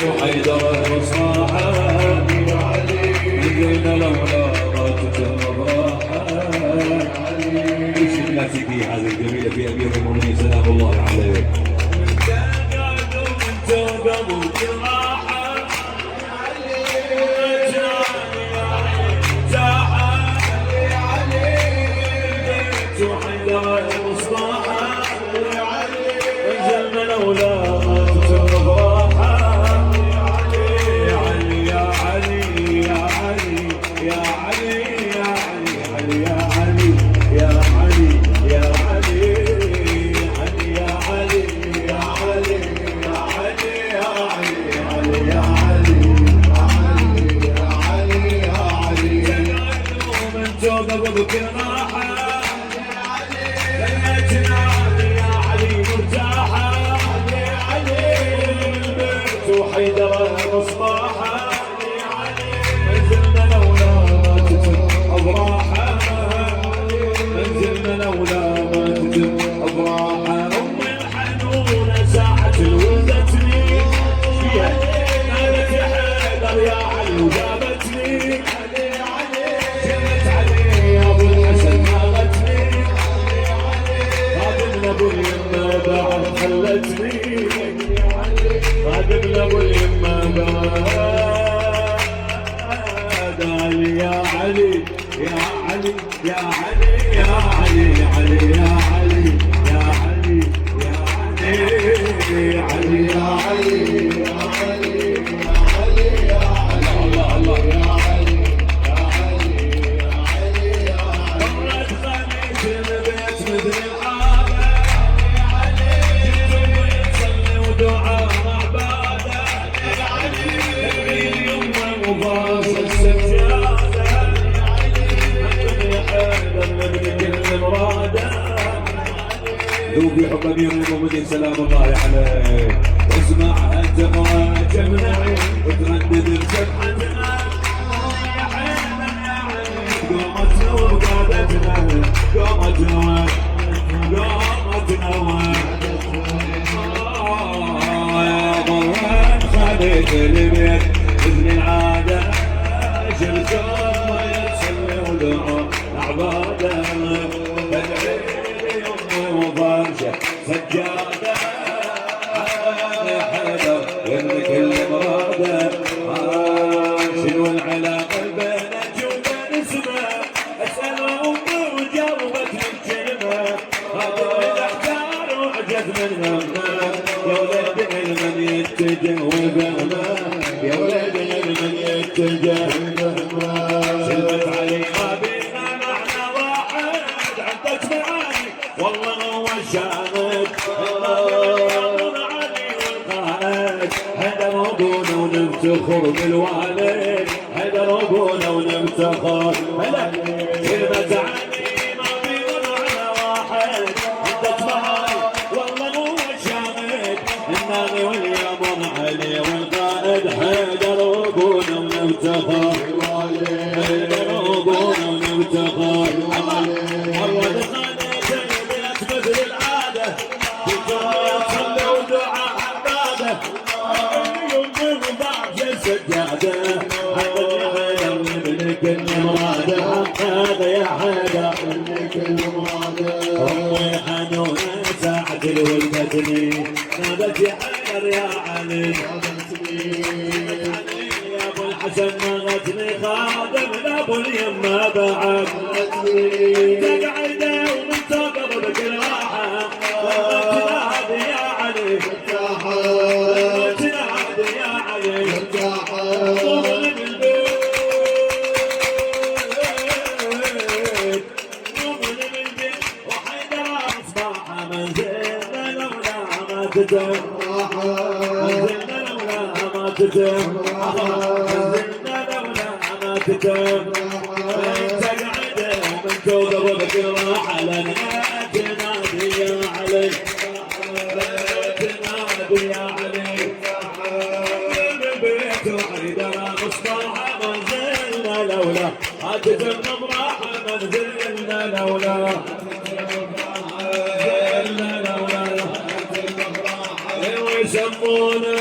وحيدر المصاحة نزلنا لولا ما تتم براحة. ايش الكلاسيكية هذه الجميلة في أمير المؤمنين سلام الله عليه. من تقعد ومن توقف وجراحة وحيدر المصاحة نزلنا لولا ما تتم براحة. يا علي يا علي يا علي يا علي يا علي يا علي يا علي يا علي يا علي يا علي يا علي يا علي يا علي يا علي يا علي يا علي من توقف بكل راحة خليتنا يا علي مرتاحة وحيدر المصباحة منزلنا لولا ما تتم أضراحة منزلنا لولا ما تتم أضراحة. أم الحنونة ساعة الولدتني قالت يا حيدر يا علي وجابتني جنت علي يا أبو الحسن ناغتني خادمنا أبو اليمة بعد خلتني خادم ابو اليمه قال يا علي يا علي يا علي يا علي يا علي يا علي يا علي يا علي يا علي يا علي يا علي يا علي الله الله يا علي يا علي يا علي يا علي. مرت خميس البيت مثل العاده يا علي تصلي ودعاء ذوقي حب امير المؤمنين سلام الله عليه. واسمع انت تمنعي وتردد بسبحتنا يا حيدر يا علي قامتنا وقعدتنا قامتنا يا ضوان خليت البيت باذن العاده شلت ما يصلي ودعاء عباده سجادة يا حيدر يملك المرادة. شنو العلاقة بينك وبين اسمه اسأل امي وجاوبتني بكلمة هذا اللي احتار وعجز منه يا ولد من يتجه وفهمه يا ولد من يتجه وفهمه. سلمت علي ما بينا معنى واحد عدت معاني والله هو شامل حيدر ابونا ونفتخر بالوالد حيدر ابونا ونفتخر هلا كلمة عني ما بينا على واحد عدت معاي والله هو شامل الناغي واليمن علي والقائد حيدر ابونا ونفتخر حيدر ابونا ونفتخر الله دخل مثل العادة تصلي ودعاء عبادة يوم ضعف السجادة حيدر يملك المرادة هذا يا حيدر يملك المرادة. أمي حنونة ساعة الولدتني نادت يا حيدر يا علي يا أبو الحسن نغتني خادم أبو اليمة بعد تقعد ومن توقف بكل راحة تنادي يا علي تنادي يا علي ظلم البيت ظلم البيت وحيدر أصبح منزلنا لولا ما تتم منزلنا لولا ما تتم منزلنا لولا ما تتم تقعد ومن توقف بكل راحة لنا تنادي يا علي تنادي يا علي البيت وحيدر مصطفى منزلنا لولا هاتف براحة منزلنا لولا منزلنا لولا ويسمونه